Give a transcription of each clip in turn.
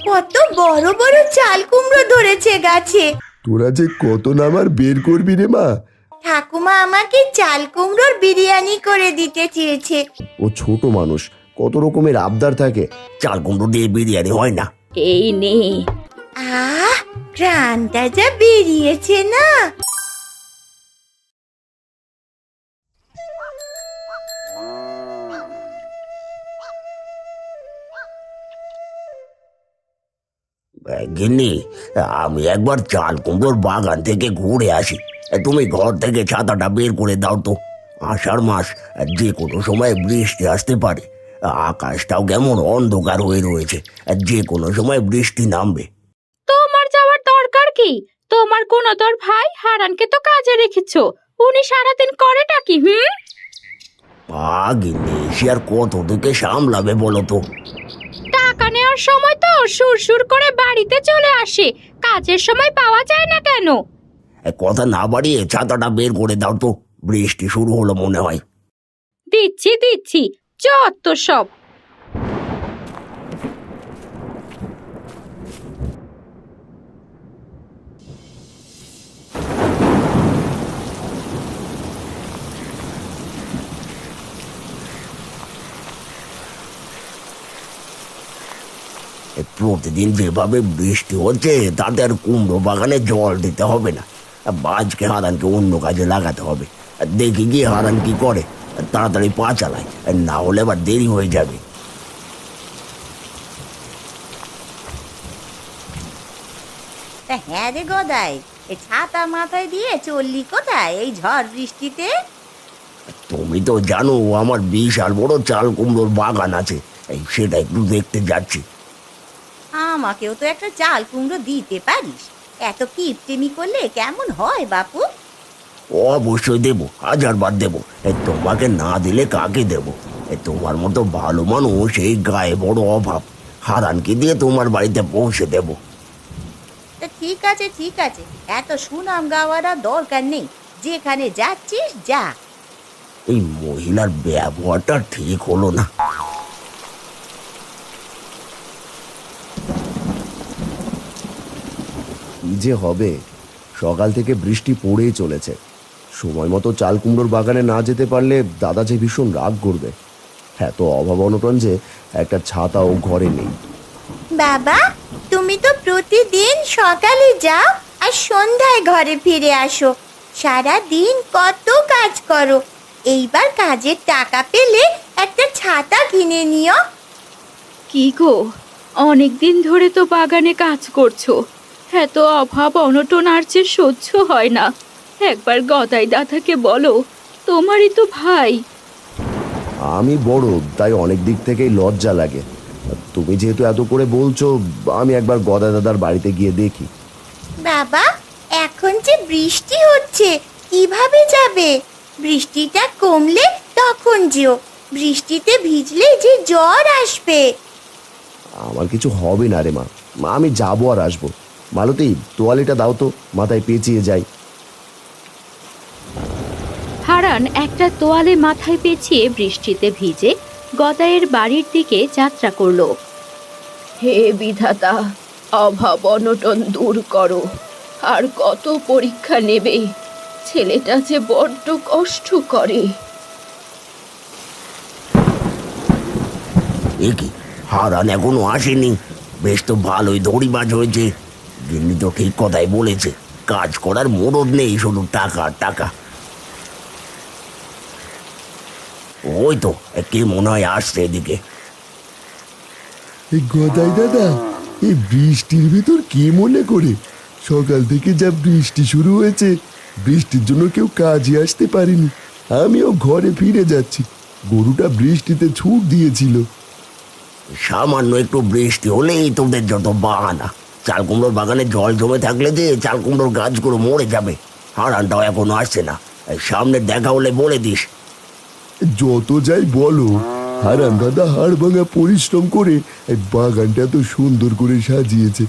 কত বড় বড় চাল কুমড়ো ধরেছে গাছে। তোরা যে কত নামার বের করবি রে মা। ঠাকুমা আমাকে চাল কুমড়োর বিরিয়ানি করে দিতে চেয়েছে। ও ছোট মানুষ, কত রকমের আবদার থাকে। চাল কুমড়ো দিয়ে বিরিয়ানি হয় না। এই নে। আহ, প্রাণটা যা বেরিয়েছে না। গিন্নি, আমি একবার চাল কুমড়োর বাগান থেকে ঘুরে আসি। তুমি ঘর থেকে ছাতাটা বের করে দাও তো। আষাঢ় মাস, যে কোনো সময় বৃষ্টি আসতে পারে। আকাশটাও কেমন অন্ধকার হয়ে রয়েছে, যে কোনো সময় বৃষ্টি নামবে। তোমার যাওয়ার দরকার কি? তোমার কোন তোর ভাই হারানকে তো কাজে রেখেছো, উনি সারাদিন করেটা কি? গিন্নি, সে আর কত থেকে সামলাবে বলো তো। টাকা নেওয়ার সময় তো সুর করে বাড়িতে চলে আসে, কাজের সময় পাওয়া যায় না কেন? কথা না বাড়িয়ে ছাতাটা বের করে দাও তো, বৃষ্টি শুরু হলো মনে হয়। দিচ্ছি যত সব। প্রতিদিন যেভাবে বৃষ্টি হচ্ছে তাতে আর কুমড়ো বাগানে জল দিতে হবে না। আজকে হারানকে অন্য কাজে লাগাতে হবে। দেখি গিয়ে হারান কি করে, তাড়াতাড়ি পা চালায়, না হলে আবার দেরি হয়ে যাবে। তা হ্যাঁ রে গদাই, এই ছাতা মাথায় দিয়ে চললি কোথায় এই ঝড় বৃষ্টিতে? তুমি তো জানো আমার বিশাল বড় চাল কুমড়োর বাগান আছে, সেটা একটু দেখতে যাচ্ছি। আমাকেও তো একটা চাল কুমড়ো দিতে পারিস? এত কিপটেমি করলে কেমন হয় বাপু? অবশ্যই দেবো, 1000 বার দেবো। তোমাকে না দিলে কাকে দেবো? তোমার মতো ভালো মানুষ এই গায়ে বড় অভাব। হারানকে দিয়ে তোমার বাড়িতে পৌঁছে দেবো। তা ঠিক আছে, এত সুনাম গাওয়ার আর দরকার নেই। যেখানে যাচ্ছিস যা। এই মহিলার ব্যবহারটা ঠিক হলো না। কি যে হবে, সকাল থেকে বৃষ্টি পড়েই চলেছে। সময় মতো চাল কুমড়োর বাগানে না যেতে পারলে দাদা যে ভীষণ রাগ করবে। এত অভাব অনটন যে একটা ছাতাও ঘরে নেই। বাবা, তুমি তো প্রতিদিন সকালে যাও আর সন্ধ্যায় ঘরে ফিরে আসো। সারা দিন কত কাজ করো। এইবার কাজের টাকা পেলে একটা ছাতা কিনে নিও। কি গো, অনেক দিন ধরে তো বাগানে কাজ করছো, এত অভাব অনটন আর যে সহ্য হয় না। একবার গদাই দাদাকে বলো, তোমারই তো ভাই। আমি বড়, তাই অনেক দিক থেকেই লজ্জা লাগে। তুমি যেহেতু এত করে বলছো, আমি একবার গদা দাদার বাড়িতে গিয়ে দেখি। বাবা, এখন যে বৃষ্টি হচ্ছে, কিভাবে যাবে? বৃষ্টিটা কমলে তখন যেও। বৃষ্টিতে ভিজলে যে জ্বর আসবে। আমার কিছু হবে না রে মা, আমি যাবো আর আসবো। মালতী, তোয়ালিটা দাও তো, মাথায় পেঁচিয়ে যাই। হারান একটা তোয়ালে মাথায় পেঁচিয়ে বৃষ্টিতে ভিজে গদাইয়ের বাড়ির দিকে যাত্রা করলো। হে বিধাতা, অভাব অনটন দূর করো। আর কত পরীক্ষা নেবে, ছেলেটা যে বড্ড কষ্ট করে। এ কি, হারান এখনো আসেনি? বেশ তো ভালোই দড়িবাজ হয়েছে। গিন্নি তো ঠিক কথাই বলেছে, কাজ করার মরদ নেই, শুধু টাকা টাকা। ওই তো কে মনে হয় আসছে এদিকে। এই গদাই দাদা, এই বৃষ্টির ভিতর কি মনে করে? সকাল থেকে যা বৃষ্টি শুরু হয়েছে, বৃষ্টির জন্য কেউ কাজে আসতে পারেনি। আমিও ঘরে ফিরে যাচ্ছি। গরুটা বৃষ্টিতে ছুট দিয়েছিল। সামান্য একটু বৃষ্টি হলেই তোদের যত বাহানা। চাল কুমড়োর বাগানে জল জমে থাকলে যে চাল কুমড়োর গাছগুলো মরে যাবে। হারানটাও এখনো আসছে না, সামনে দেখা হলে বলে দিস। যত যাই বলো, হারান দাদা হাড় ভাঙা পরিশ্রম করে এই বাগানটা তো সুন্দর করে সাজিয়েছে।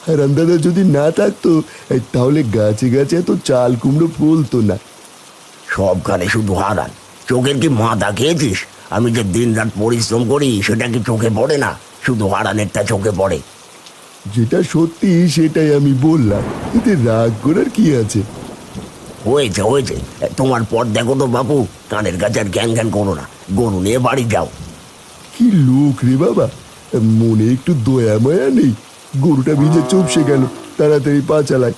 হারান দাদা যদি না থাকতো, তাহলে গাছে গাছে এত চাল কুমড়ো ফলতো না। সবখানে শুধু হারান। চোখের কি মাথা খেয়েছিস? আমি যে দিন রাত পরিশ্রম করি সেটা কি চোখে পড়ে না? শুধু হারানেরটা চোখে পড়ে। যেটা সত্যি সেটাই আমি বললাম, এতে রাগ করার কি আছে? হয়েছে হয়েছে, তোমার পর দেখো তো বাপু, কানের কাছে আর জ্ঞান জ্ঞান করো না, গরু নিয়ে বাড়ি যাও। কি লোক রে বাবা, মনে একটু দয়া মায়া নেই? গরুটা ভিজে চুপসে গেল, তাড়াতাড়ি পা চালায়।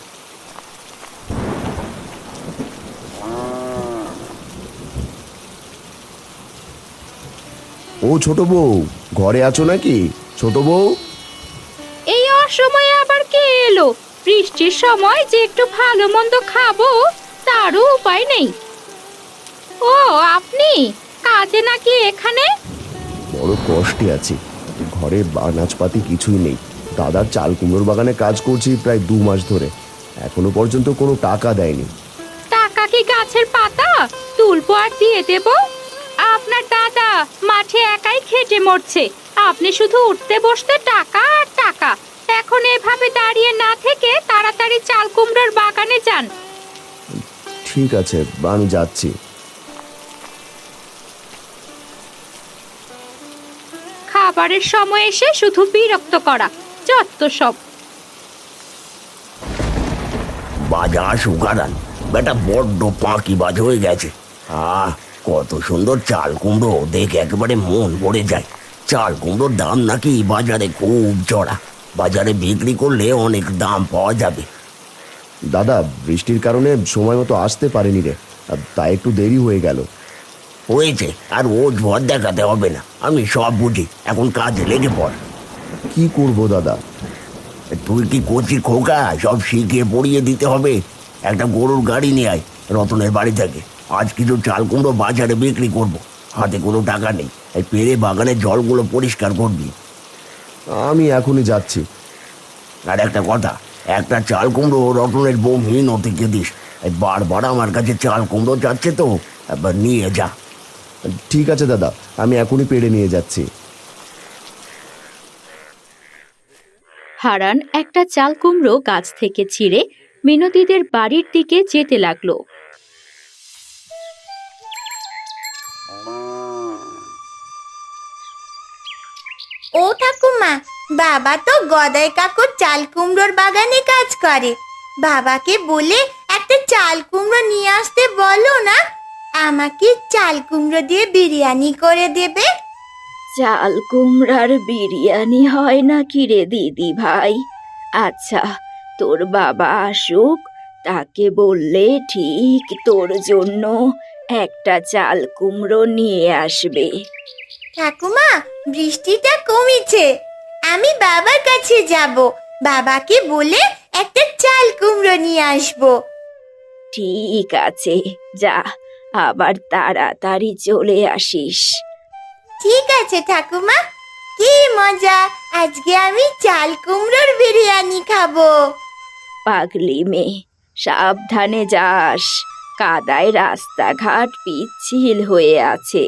ও ছোট বউ, ঘরে আছো নাকি? ছোট বউ, এই অসময়ে আবার কে এলো? বৃষ্টির সময় যে একটু ভালো মন্দ খাবো তারও উপায় নেই। ও আপনি কাজে নাকি এখানে? বড় কষ্টে আছি, ঘরে আনাজপাতি কিছুই নেই। দাদার চাল কুমড়োর বাগানে কাজ করছি প্রায় 2 মাস ধরে, এখনো পর্যন্ত কোনো টাকা দেয়নি। টাকা কি গাছের পাতা তুলবো আর দিয়ে দেব? আপনার দাদা মাঠে একাই খেটে মরছে, আপনি শুধু উঠতে বসতে টাকা আর টাকা। এখন এভাবে দাঁড়িয়ে না থেকে তাড়াতাড়ি চাল কুমড়োর বাগানে যান। ঠিক আছে, আমি যাচ্ছি। খাবারের সময় এসে শুধু বিরক্ত করা, যত সব। বাজার সুগারান, বেটা বড্ড পাঁকি বাজ হয়ে গেছে। কত সুন্দর চাল কুমড়ো, দেখে একেবারে মন ভরে যায়। চাল কুমড়োর দাম নাকি বাজারে খুব চড়া, বাজারে বিক্রি করলে অনেক দাম পাওয়া যাবে। দাদা, বৃষ্টির কারণে সময় মতো আসতে পারেনি রে, তাই একটু দেরি হয়ে গেল। হয়েছে, আর ও ঝড় দেখাতে হবে না, আমি সব বুঝি, এখন কাজে লেগে পড়। কি করব দাদা? তুই কি করছিস খোকা? সব শিখিয়ে পড়িয়ে দিতে হবে। একটা গরুর গাড়ি নিয়ে আয় রতনের বাড়ি থেকে, আজ কিছু চাল কুমড়ো বাজারে বিক্রি করব। হাতে কোনো টাকা নেই, এই পেরে বাগানের জলগুলো পরিষ্কার করবি। আমি এখনই যাচ্ছি। আর একটা কথা, একটা চাল কুমড়ো রতনের বউ মিনতিকে দিস। এই বারবার আমার কাছে চাল কুমড়ো যাচ্ছে তো, একবার নিয়ে যা। ঠিক আছে দাদা, আমি এখনই পেড়ে নিয়ে যাচ্ছি। হারান একটা চাল কুমড়ো গাছ থেকে ছিঁড়ে মিনতিদের বাড়ির দিকে যেতে লাগলো। ও ঠাকুমা, বাবা তো গদাই কাকুর চাল কুমড়োর বাগানে কাজ করে। বাবাকে বলে একটা চাল কুমড়ো নিয়ে আসতে বলো না, আমাকে চাল কুমড়ো দিয়ে বিরিয়ানি করে দেবে। চাল কুমড়ার বিরিয়ানি হয় না কি রে দিদি ভাই? আচ্ছা, তোর বাবা আসুক, তাকে বললে ঠিক তোর জন্য একটা চাল কুমড়ো নিয়ে আসবে। ঠাকুমা, বৃষ্টিটা কমেছে, আমি বাবার কাছে যাব, বাবাকে বলে একটা চাল কুমড়ো নিয়ে আসবো। ঠিক আছে, যা, আবার তাড়াতাড়ি চলে আসিস। ঠিক আছে ঠাকুমা, কি মজা, আজকে আমি চাল কুমড়োর বিরিয়ানি খাবো। পাগলি মেয়ে, সাবধানে যাস, কাদায় রাস্তাঘাট পিচ্ছিল হয়ে আছে।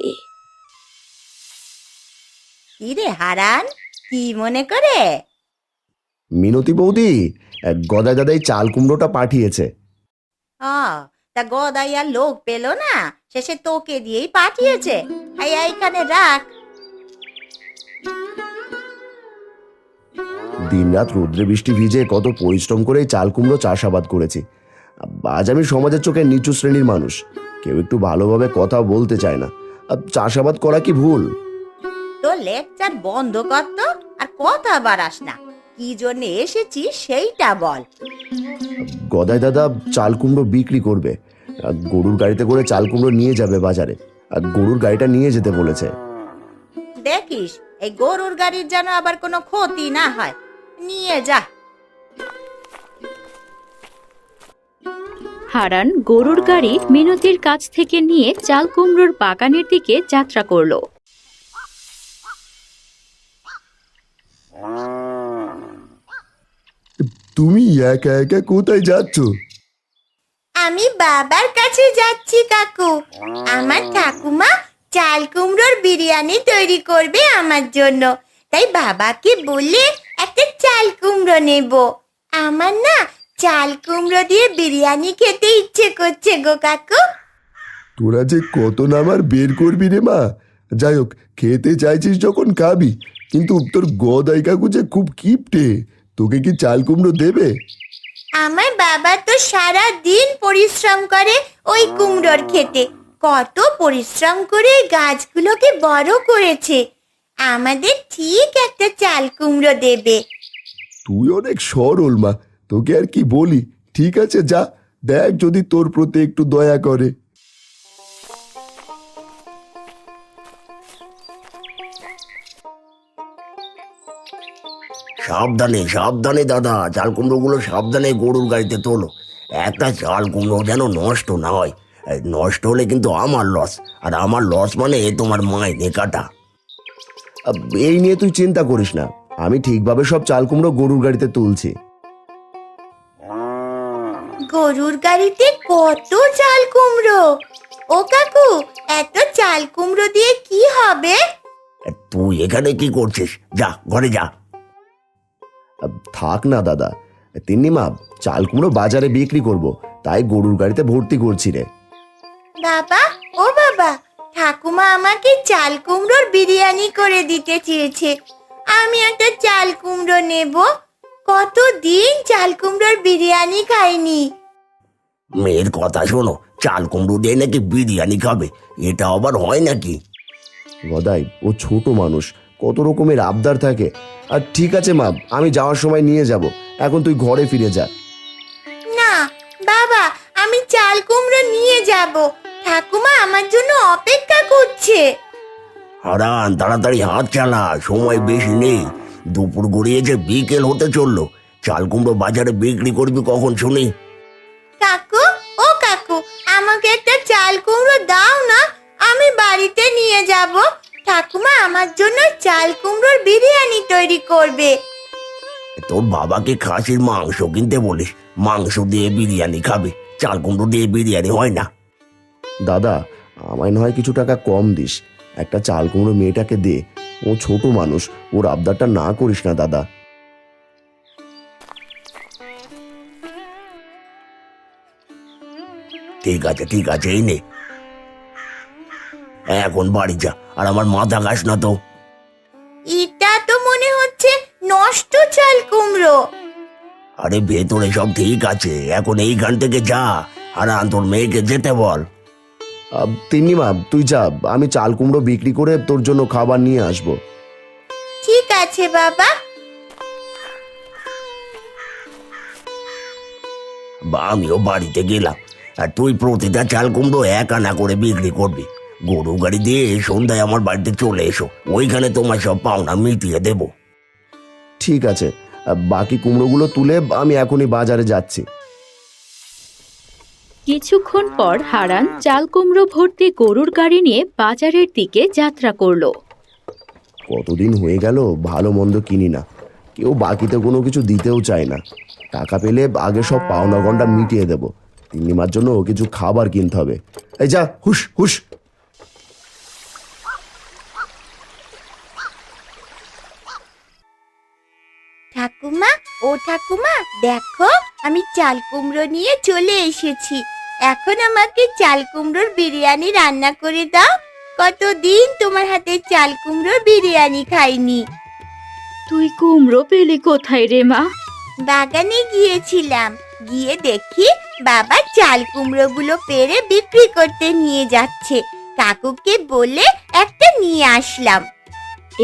কিরে হারান, কি মনে করে? মিনতি বৌদি, গদাই দাদাই চাল কুমড়োটা পাঠিয়েছে। তা গদাইয়া লোক পেলো না, শেষে তোকে দিয়েই পাঠিয়েছে। এইখানে রাখ। দিনরাত রৌদ্রে বৃষ্টি ভিজে কত পরিশ্রম করে এই চাল কুমড়ো চাষাবাদ করেছি। আজ আমি সমাজের চোখে নিচু শ্রেণীর মানুষ, কেউ একটু ভালোভাবে কথা বলতে চায় না। চাষাবাদ করা কি ভুল? তো লেকচার বন্ধ কর তো, আর কথা বাড়াস না। কি জন্য এসেছিস সেইটা বল। গদাই দাদা চাল কুমড়ো বিক্রি করবে, গরুর গাড়িতে করে চাল কুমড়ো নিয়ে যাবে বাজারে, আর গরুর গাড়িটা নিয়ে যেতে বলেছে। দেখিস এই গরুর গাড়ির যেন আবার কোনো ক্ষতি না হয়, নিয়ে যা। হারান গরুর গাড়ি মিনতির কাছ থেকে নিয়ে চাল কুমড়োর বাগানের দিকে যাত্রা করলো। তুমি একা একা কোথায় যাচ্ছ? আমি বাবার কাছে যাচ্ছি কাকু। আমার ঠাকুমা চাল কুমড়োর বিরিয়ানি তৈরি করবে আমার জন্য, তাই বাবাকে বলে একটা চাল কুমড়ো নেব। আমার না চাল কুমড়ো দিয়ে বিরিয়ানি খেতে ইচ্ছে করছে গো কাকু। তোরা যে কত নামার বের করবি রে মা। যাই হোক, খেতে চাইছিস যখন খাবি, কিন্তু তোর গদাই কাকু যে খুব কিপটে, তোকে কি চাল কুমড়ো দেবে? আমার বাবা তো সারা দিন পরিশ্রম করে ওই কুমড়োর খেতে। কত পরিশ্রম করে এই গাছগুলোকে বড় করেছে। আমাদের ঠিক একটা চাল কুমড়ো দেবে। তুই অনেক সরল মা, তোকে আর কি বলি। ঠিক আছে, যা দেখ যদি তোর প্রতি একটু দয়া করে। সাবধানে সাবধানে দাদা, চাল কুমড়োগুলো সাবধানে গরুর গাড়িতে তোলো। একটা চাল কুমড়ো যেন নষ্ট না হয়। এই নষ্ট হলে কিন্তু আমার লস, আর আমার লস মানে তোমার মাইনে কাটা। এই নিয়ে তুই চিন্তা করিস না, আমি ঠিকভাবে সব চাল কুমড়ো গরুর গাড়িতে তুলছি। গরুর গাড়িতে কত চাল কুমড়ো! ও কাকু, এত চাল কুমড়ো দিয়ে কি হবে? তুই এখানে কি করছিস? যা ঘরে যা। থাক না দাদা, তিন্নিমা, চাল কুমড়ো বাজারে বিক্রি করব, তাই গরুর গাড়িতে ভর্তি করছি রে। বাবা, ও বাবা, ঠাকুমা আমাকে চাল কুমড়োর বিরিয়ানি করে দিতে চেয়েছে। আমি একটা চাল কুমড়ো নেব। কতদিন চাল কুমড়োর বিরিয়ানি খাইনি। মেয়ের কথা শোনো, চাল কুমড়ো দিয়ে নাকি বিরিয়ানি খাবে? এটা আবার হয় নাকি? গদাই, ও ছোট মানুষ, কত রকমের আবদার থাকে। আর ঠিক আছে মা, আমি যাওয়ার সময় নিয়ে যাব, এখন তুই ঘরে ফিরে যা। না বাবা, আমি চাল কুমড়ো নিয়ে যাব। ঠাকুমা আমার জন্য অপেক্ষা করছে। হারান, তাড়াতাড়ি হাত চালা, সময় বেশি নেই। দুপুর গড়িয়ে যে বিকেল হতে চললো। চাল কুমড়ো বাজারে বিক্রি করবি কখন শুনি? কাকু, ও কাকু, আমাকে একটা চাল কুমড়ো দাও না, আমি বাড়িতে নিয়ে যাব। ঠাকুমা আমার জন্য চাল কুমড়োর বিরিয়ানি তৈরি করবে। তোর বাবাকে খাসির মাংস কিনতে বলিস, মাংস দিয়ে বিরিয়ানি খাবে। চাল কুমড়ো দিয়ে বিরিয়ানি হয় না। দাদা, আমায় নয় কিছু টাকা কম দিস, একটা চাল কুমড়ো মেয়েটাকে দে। ও ছোট মানুষ, ওর আবদারটা না করিস না দাদা। ঠিক আছে ঠিক আছে, এই নে। এখন বাড়ি যা, আর আমার মাথা খাস না তো। এটা তো মনে হচ্ছে নষ্ট চাল কুমড়ো। আরে ভেতরে সব ঠিক আছে, এখন এইখান থেকে যা। আর তোর মেয়েকে যেতে বল। তিন্নিমা, তুই যা, আমি চাল কুমড়ো বিক্রি করে তোর জন্য খাবার নিয়ে আসবো। ঠিক আছে বাবা। বা আমিও বাড়িতে গেলাম। আর তুই প্রতিটা চাল কুমড়ো এক আনা করে বিক্রি করবি। গরু গাড়ি দিয়ে সন্ধ্যায় আমার বাড়িতে চলে এসো, ওইখানে তোমার সব পাওনা মিটিয়ে দেবো। ঠিক আছে, বাকি কুমড়োগুলো তুলে আমি এখনই বাজারে যাচ্ছি। কিছুক্ষণ পর হারান চাল কুমড়ো ভর্তি গরুর গাড়ি নিয়ে বাজারের দিকে যাত্রা করলো। কতদিন হয়ে গেল ভালো মন্দ কিনি না, কেউ বাকিতে কোনো কিছু দিতেও চায় না। টাকা পেলে আগে সব পাওনা গন্ডা মিটিয়ে দেব। তিন্নিমার জন্য কিছু খাবার কিনতে হবে। এই যা, হুশ হুশ। ঠাকুমা, ও ঠাকুমা, দেখো আমি চাল কুমড়ো নিয়ে চলে এসেছি। এখন আমাকে চাল কুমড়োর বিরিয়ানি রান্না করে দাও। কতদিন তোমার হাতে চাল কুমড়োর বিরিয়ানি খাইনি। তুই কুমড়ো পেলি কোথায় রে মা? বাগানে গিয়েছিলাম, গিয়ে দেখি বাবা চাল কুমড়োগুলো পেড়ে বিক্রি করতে নিয়ে যাচ্ছে। কাকুকে বলে একটা নিয়ে আসলাম।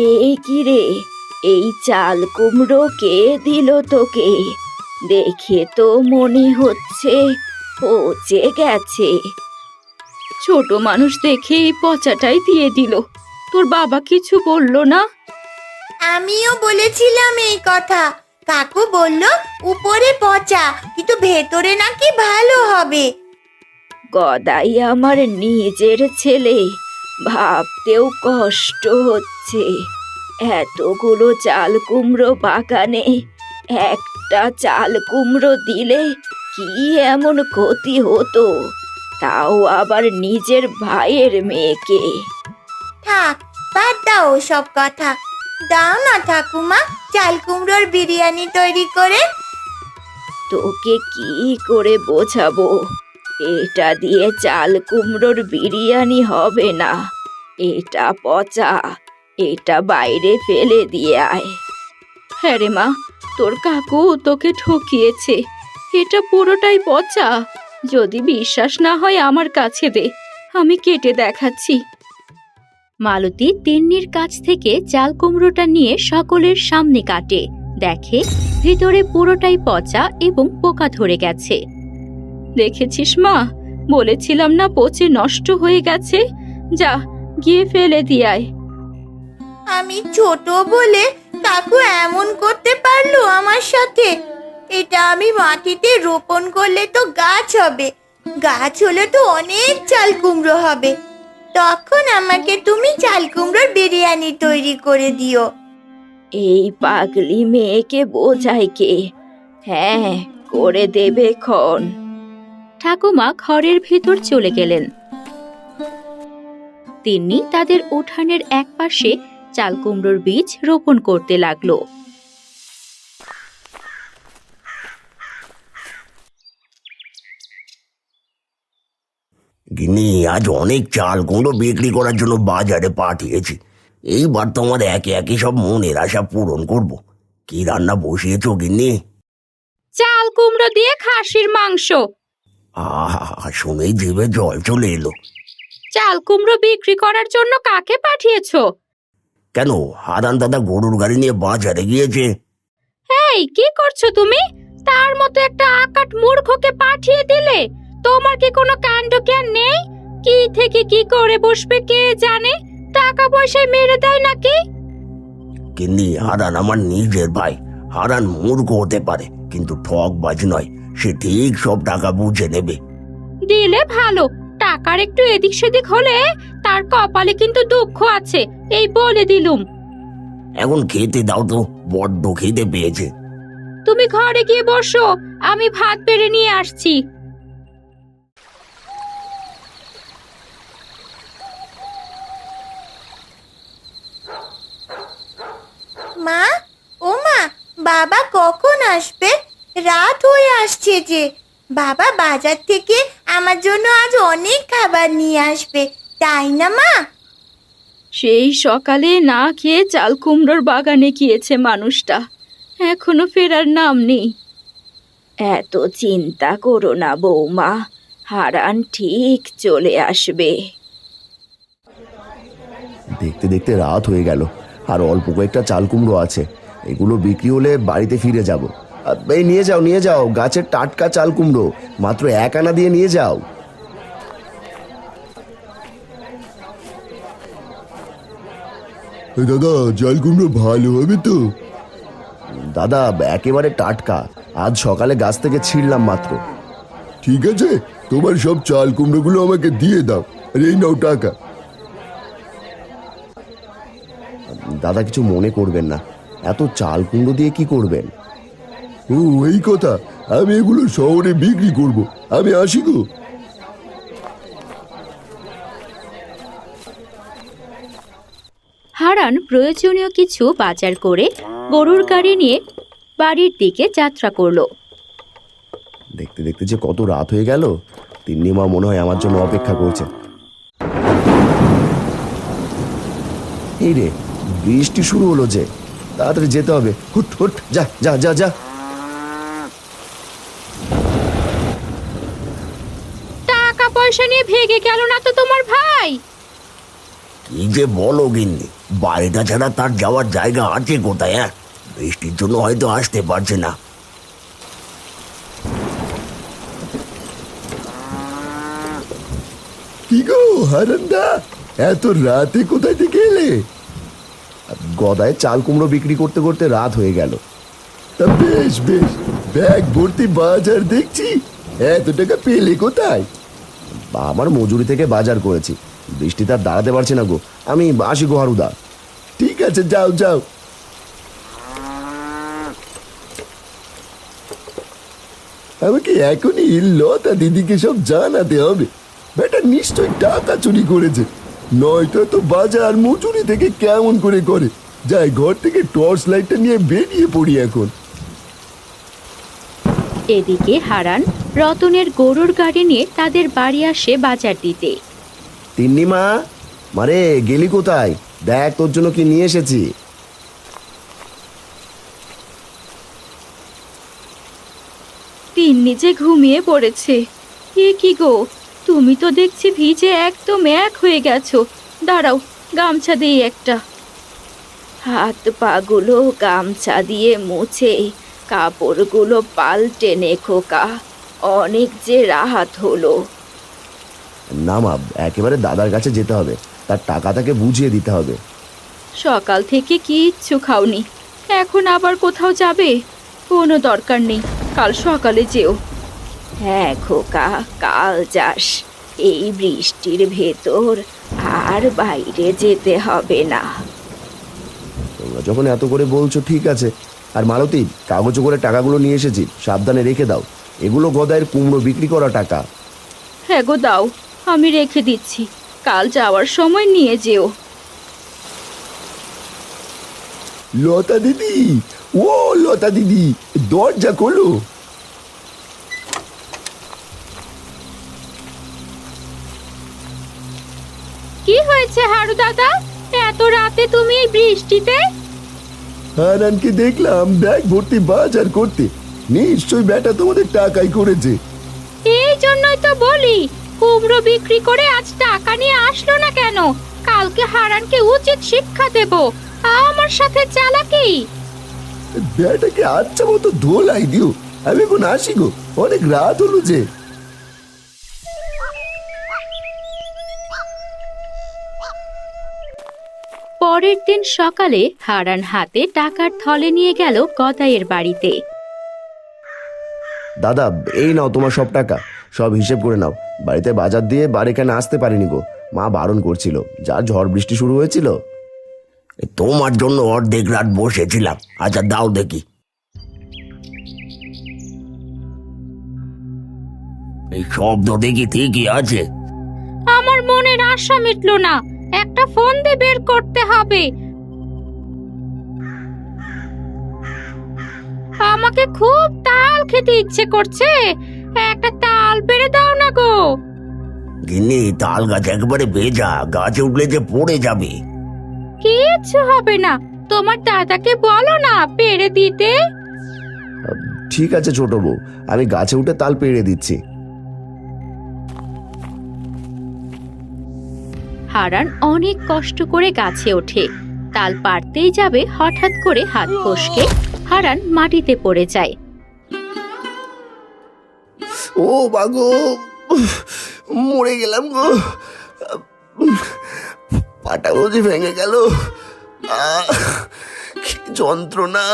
এই কি রে, এই চাল কুমড়ো কে দিল তোকে? দেখে তো মনে হচ্ছে পচে গেছে। ছোট মানুষ দেখে এই পচাটাই দিয়ে দিল। তোর বাবা কিছু বললো না? আমিও বলেছিলাম এই কথা। কাকু বলল উপরে পচা, কিন্তু ভেতরে নাকি ভালো হবে। গদাই আমার নিজের ছেলে, ভাবতেও কষ্ট হচ্ছে। এতগুলো চাল কুমড়ো বাগানে একটা চাল কুমড়ো দিলে কি এমন ক্ষতি হতো, তাও আবার নিজের ভাইয়ের মেয়েকে। থাক, বাদ দাও সব কথা। দাও না ঠাকুমা চাল কুমড়োর বিরিয়ানি তৈরি করে। তোকে কি করে বোঝাবো? এটা দিয়ে চাল কুমড়োর বিরিয়ানি হবে না, এটা পচা। এটা বাইরে ফেলে দিয়ে আয়। হ্যাঁ রে মা, তোর কাকু তোকে ঠকিয়েছে, এটা পুরোটাই পচা। যদি বিশ্বাস না হয় আমার কাছে দে, আমি কেটে দেখাচ্ছি। মালতী তিন্নির কাছ থেকে চাল কুমড়োটা নিয়ে সকলের সামনে কাটে, দেখে ভিতরে পুরোটাই পচা এবং পোকা ধরে গেছে। দেখেছিস মা, বলেছিলাম না পচে নষ্ট হয়ে গেছে, যা গিয়ে ফেলে দিয়ায়। আমি ছোট বলে কাকু এমন করতে পারলো আমার সাথে। এটা আমি মাটিতে রোপণ করলে তো গাছ হবে, গাছ হলে তো অনেক চাল কুমড়ো হবে। তখন আমাকে তুমি চাল কুমড়োর বিরিয়ানি তৈরি করে দিও। এই পাগলি মেয়েকে বোঝায় কে? হ্যাঁ, করে দেবে ক্ষণ। ঠাকুমা ঘরের ভেতর চলে গেলেন। তিন্নি তাদের উঠানের একপাশে চাল কুমড়োর বীজ রোপণ করতে লাগলো। গিন্নি, আজ অনেক চাল কুমড়ো বিক্রি করার জন্য বাজারে পাঠিয়েছি। এইবার তো আমার একে একে সব মনের আশা পূরণ করব। কি রান্না বসিয়েছো গিন্নি? চাল কুমড়ো দিয়ে খাসির মাংস। আহা, শুনেই জিভে জল চলে এলো। চাল কুমড়ো বিক্রি করার জন্য কাকে পাঠিয়েছো? কেন, হারান দাদা গরুর গাড়ি নিয়ে বাজারে গিয়েছে। এই কি করছো তুমি? তার মতো একটা আকাট মূর্খকে পাঠিয়ে দিলে? তোমার কি কোনো কাণ্ড জ্ঞান নেই? কি থেকে কি করে বসবে কে জানে? টাকা পয়সায় মেরে দেয় নাকি? গিন্নি, হারান আমার নিজের ভাই। হারান মূর্খ হতে পারে, কিন্তু ঠকবাজ নয়। সে ঠিক সব টাকা বুঝে নেবে। দিলে ভালো, টাকার একটু এদিক সেদিক হলে তার কপালে কিন্তু দুঃখ আছে, এই বলে দিলুম। এখন খেতে দাও তো, বড্ড খিদে পেয়েছে। তুমি ঘরে গিয়ে বসো, আমি ভাত বেড়ে নিয়ে আসছি। মা, ও মা, বাবা কখন আসবে? রাত হয়ে আসছে যে। বাবা বাজার থেকে আমার জন্য আজ অনেক খাবার নিয়ে আসবে, তাই না মা? সেই সকালে না খেয়ে চাল কুমড়োর বাগানে গিয়েছে মানুষটা, এখনো ফেরার নাম নেই। এত চিন্তা করো না বৌমা, হারান ঠিক চলে আসবে। দেখতে দেখতে রাত হয়ে গেল, আর অল্প কয়েকটা চাল কুমড়ো আছে। এগুলো বিক্রি হলে বাড়িতে ফিরে যাব। এই নিয়ে যাও গাছের টাটকা চাল কুমড়ো, মাত্র 1 আনা দিয়ে নিয়ে যাও। দাদা, চাল কুমড়ো ভালো হবে তো? দাদা, একেবারে টাটকা, আজ সকালে গাছ থেকে ছিঁড়লাম মাত্র। ঠিক আছে, তোমার সব চাল কুমড়োগুলো আমাকে দিয়ে দাও, আর এই নাও টাকা। দাদা, কিছু মনে করবেন না, এত চাল কুমড়ো দিয়ে কি করবেন? ও, এই কথা, আমি এগুলো শহরে বিক্রি করব। আমি আসি গো। হারান প্রয়োজনীয় কিছু বাজার করে গরুর গাড়ি নিয়ে বাড়ির দিকে যাত্রা করলো। দেখতে দেখতে যে কত রাত হয়ে গেল, তিন্নি মা মনে হয় আমার জন্য অপেক্ষা করছে। এই রে, বৃষ্টি শুরু হলো যে, তাড়াতাড়ি যেতে হবে। হুট হুট, যা যা যা যা। টাকা পয়সা নিয়ে ভেগে গেল না তো তোমার ভাই? কি যে বলো গিন্নি, বাড়িটা ছাড়া তার যাওয়ার জায়গা আছে কোথায়? বৃষ্টির জন্য হয়তো আসতে পারছে না। কি গো হারান্দা, এত রাতে কোথায় থেকে এলে? গদায় চাল কুমড়ো বিক্রি করতে করতে রাত হয়ে গেল। তা বেশ বেশ, ব্যাগ ভর্তি বাজার দেখছি। এত টাকা পেলে কোথায়? আমার মজুরি থেকে বাজার করেছি। বৃষ্টি তার দাঁড়াতে পারছে না গো, আমি আসি গো হারুদা। ঠিক আছে, যাও যাও। আমাকে এখনই লতা দিদিকে সব জানাতে হবে। বেটা নিশ্চয় টাকা চুরি করেছে, নয়তো তো বাজার মজুরি থেকে কেমন করে করে। যাই, ঘর থেকে টর্চ লাইটটা নিয়ে বেরিয়ে পড়ি এখন। এদিকে হারান রতনের গরুর গাড়ি নিয়ে তাদের বাড়ি আসে বাজার দিতে। তিন্নি মা, মারে গেলি কোথায়? দেখ তোর জন্য কি নিয়ে এসেছি। তিন্নি যে ঘুমিয়ে পড়েছে। এ কি গো, তুমি তো দেখছি ভিজে একদম এক হয়ে গেছো। দাঁড়াও, গামছা দিই একটা। হাত পাগুলো গামছা দিয়ে মুছে কাপড়গুলো পাল্টে নে খোকা, অনেক যে রাহাত হলো। না মা, একেবারে দাদার কাছে যেতে হবে, তার টাকা তাকে বুঝিয়ে দিতে হবে। সকাল থেকে কিচ্ছু খাওনি, এখন আবার কোথাও যাবে? কোনো দরকার নেই, কাল সকালে যেও। হ্যাঁ খোকা, কাল যাস, এই বৃষ্টির ভেতর আর বাইরে যেতে হবে না। তোমরা যখন এত করে বলছো ঠিক আছে। আর মালতী, কাগজে করে টাকাগুলো নিয়ে এসেছি, সাবধানে রেখে দাও। এগুলো গদাইয়ের কুমড়ো বিক্রি করা টাকা। হ্যাঁ গো, দাও, আমি রেখে দিচ্ছি, কাল যাওয়ার সময় নিয়ে যেও। লতা দিদি, ও লতা দিদি, দরজা খোলো। কি হয়েছে হারু দাদা, এত রাতে তুমি এই বৃষ্টিতে? হারানকে দেখলাম ব্যাগ ভর্তি বাজার করতে, নিশ্চয়ই বেটা তোমাদের টাকাই করেছে। এই জন্যই তো বলি, কুমড়ো বিক্রি করে আজ টাকা নিয়ে আসলো না কেন? কালকে হারানকে উচিত শিক্ষা দেব। আমার সাথে চালাকি। বেটাকে আচ্ছা মতো ধোলাই দিও, আমি এখন আসি গো, অনেক রাত হলো যে। পরের দিন সকালে হারান হাতে টাকার থলে নিয়ে গেল গদাইয়ের বাড়িতে। দাদা, এই নাও তোমার সব টাকা, সব হিসেব করে নাও। বাড়িতে বাজার দিয়ে এখানে আসতে পারিনি গো, মা বারণ করছিল, যা ঝড় বৃষ্টি শুরু হয়েছিল। তোমার জন্য অর্ধেক রাত বসেছিলাম। আচ্ছা দাও দেখি। এই শব্দ দেখি ঠিকই আছে। আমার মনের আশা মিটলো না, একটা ফোন দিয়ে বের করতে হবে। আমাকে খুব তাল খেতে ইচ্ছে করছে, একটা তাল পেড়ে দাও না গো। গিন্নি, তাল গাছ একেবারে ভেজা, গাছে উঠলে যে পড়ে যাবে। কিচ্ছু হবে না, তোমার দাদাকে বলো না পেড়ে দিতে। ঠিক আছে ছোট বউ, আমি গাছে উঠে তাল পেড়ে দিচ্ছি। হারান অনেক কষ্ট করে গাছে ওঠে, তাল পারতেই যাবে, হঠাৎ করে হাত ফসকে হারান মাটিতে পড়ে যায়। ও বাগো, মরে গেলাম গো, পাটা বুঝি ভেঙে গেল, কি যন্ত্রণা।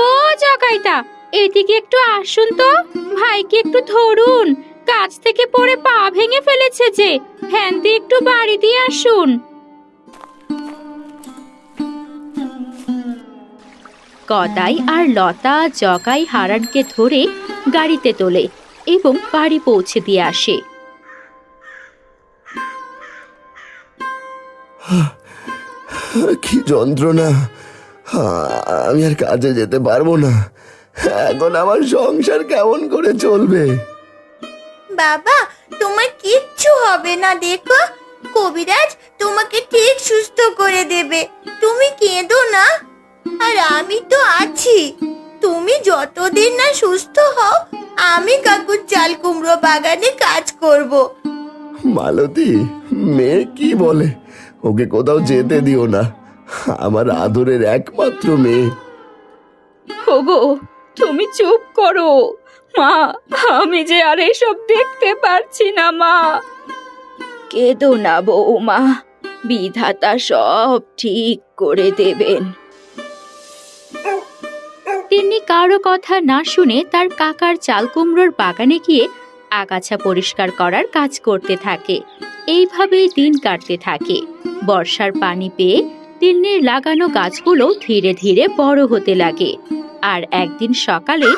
ও জগাইদা, এদিকে একটু আসুন তো, ভাইকে একটু ধরুন, গাছ থেকে পড়ে পা ভেঙে ফেলেছে যে, ভ্যান দিয়ে একটু বাড়ি দিয়ে আসুন। গদাই আর লতা জগাই হারানকে ধরে গাড়িতে তোলে এবং বাড়ি পৌঁছে দিয়ে আসে। কি যন্ত্রণা, আমি আর কাজে যেতে পারবো না, এখন আমার সংসার কেমন করে চলবে? বাবা, তোমার কিচ্ছু হবে না, দেখো কবিরাজ তোমাকে ঠিক সুস্থ করে দেবে। তুমি কেঁদো না, আর আমি তো আছি। তুমি যতদিন না সুস্থ হও, আমি কাকুর চাল কুমড়ো বাগানে কাজ করব। মালতী, মেয়ে কি বলে, ওকে কোথাও যেতে দিও না, আমার আদরের একমাত্র মেয়ে। ওগো, তুমি চুপ করো মা, আমি যে আর এসব দেখতে পারছি না মা। কেঁদো না বৌমা, বিধাতা সব ঠিক করে দেবেন। তিনি কারো কথা না শুনে তার কাকার চাল কুমড়োর বাগানে গিয়ে আগাছা পরিষ্কার করার কাজ করতে থাকে। এইভাবেই দিন কাটতে থাকে। বর্ষার পানি পেয়ে তিন্নির লাগানো গাছগুলো ধীরে ধীরে বড় হতে লাগে। আর একদিন সকালে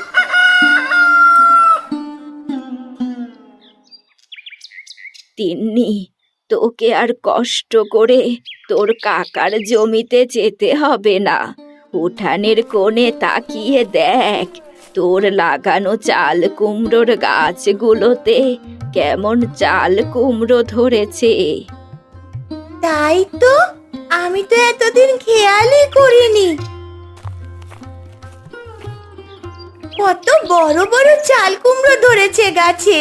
তিন্নি, তোকে আর কষ্ট করে তোর কাকার জমিতে যেতে হবে না। উঠানের কোণে তাকিয়ে দেখ, তোর লাগানো চাল কুমড়োর গাছগুলোতে কেমন চাল কুমড়ো ধরেছে। তাই তো, আমি তো এতদিন খেয়ালই করিনি। কত বড় বড় চাল কুমড়ো ধরেছে গাছে।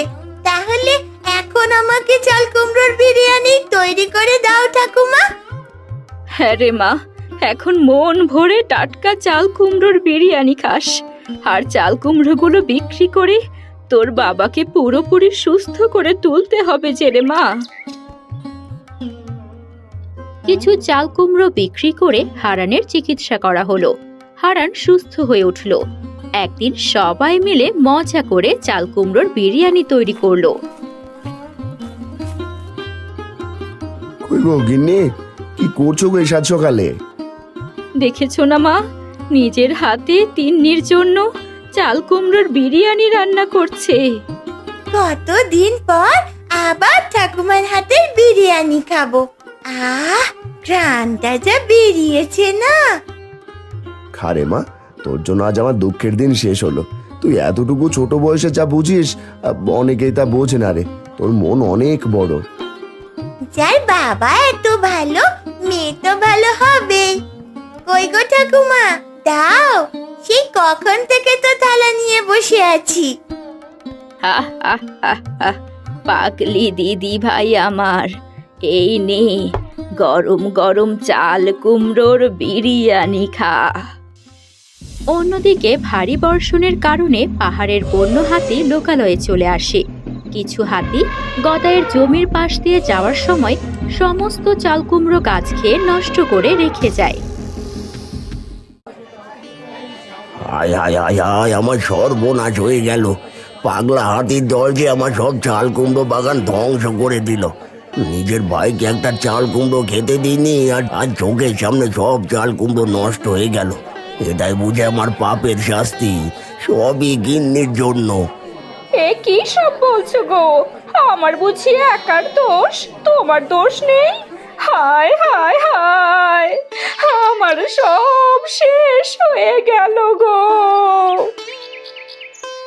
তাহলে এখন আমাকে চাল কুমড়োর বিরিয়ানি তৈরি করে দাও ঠাকুমা। হ্যাঁ রে মা, এখন মন ভরে টাটকা চাল কুমড়োর বিরিয়ানি খাস। আর চাল কুমড়োগুলো বিক্রি করে তোর বাবাকে পুরোপুরি সুস্থ করে তুলতে হবে যে রে মা। কিছু চাল কুমড়ো বিক্রি করে হারানের চিকিৎসা করা হলো। হারান সুস্থ হয়ে উঠল। একদিন সবাই মিলে মজা করে চাল কুমড়োর বিরিয়ানি তৈরি করলো। কই গো গিন্নি, কি করছো গো এই সাত সকালে? দেখেছো না মা, নিজের হাতে তিন্নির জন্য চাল কুমড়োর বিরিয়ানি রান্না করছে। কতদিন পর আবার ঠাকুমার হাতের বিরিয়ানি খাবো। ঘ্রাণটা যা বেরিয়েছে না। খারে মা, তোর জন্য আজ আমার দুঃখের দিন শেষ হলো। তুই এতটুকু ছোট বয়সে যা বুঝিস, অনেকেই তা বোঝে না রে। তোর মন অনেক বড়। যার বাবা এত ভালো, মেয়ে তো ভালো হবে। কই গো ঠাকুমা, দাও, সেই কখন থেকে তো থালা নিয়ে বসে আছি। হা হা হা হা, পাগলি দিদি ভাই আমার, এই নে গরম গরম চাল কুমড়োর বিরিয়ানি খা। অন্যদিকে ভারী বর্ষণের কারণে পাহাড়ের বন্য হাতি লোকালয়ে চলে আসে। কিছু হাতি গদাইয়ের জমির পাশ দিয়ে যাওয়ার সময় সমস্ত চাল কুমড়ো গাছ খেয়ে নষ্ট করে রেখে যায়। হায় হায় হায় হায়, আমার সর্বনাশ হয়ে গেল। পাগলা হাতির দল যে আমার সব চাল কুমড়ো বাগান ধ্বংস করে দিল। নিজের ভাইকে একটা চাল কুমড়ো খেতে দিইনি, আর আজ চোখের সামনে সব চাল কুমড়ো নষ্ট হয়ে গেল। এটাই বুঝে আমার পাপের শাস্তি, সবই গিন্নির জন্য। এ কি সব বলছো গো? আমার বুঝি একার দোষ, তোমার দোষ নেই? হায় হায় হায়, আমার সব শেষ হয়ে গেল গো।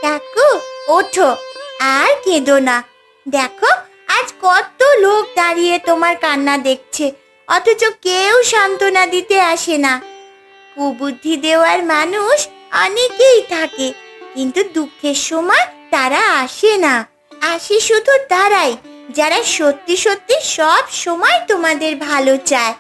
কাকু, ওঠো, আর কেঁদো না। দেখো, আজ কত লোক দাঁড়িয়ে তোমার কান্না দেখছে, অথচ কেউ সান্ত্বনা দিতে আসে না। কুবুদ্ধি দেওয়ার মানুষ অনেকেই থাকে, কিন্তু দুঃখের সময় তারা আসে না। আসে শুধু তারাই যারা সত্যি সত্যি সব সময় তোমাদের ভালো চায়।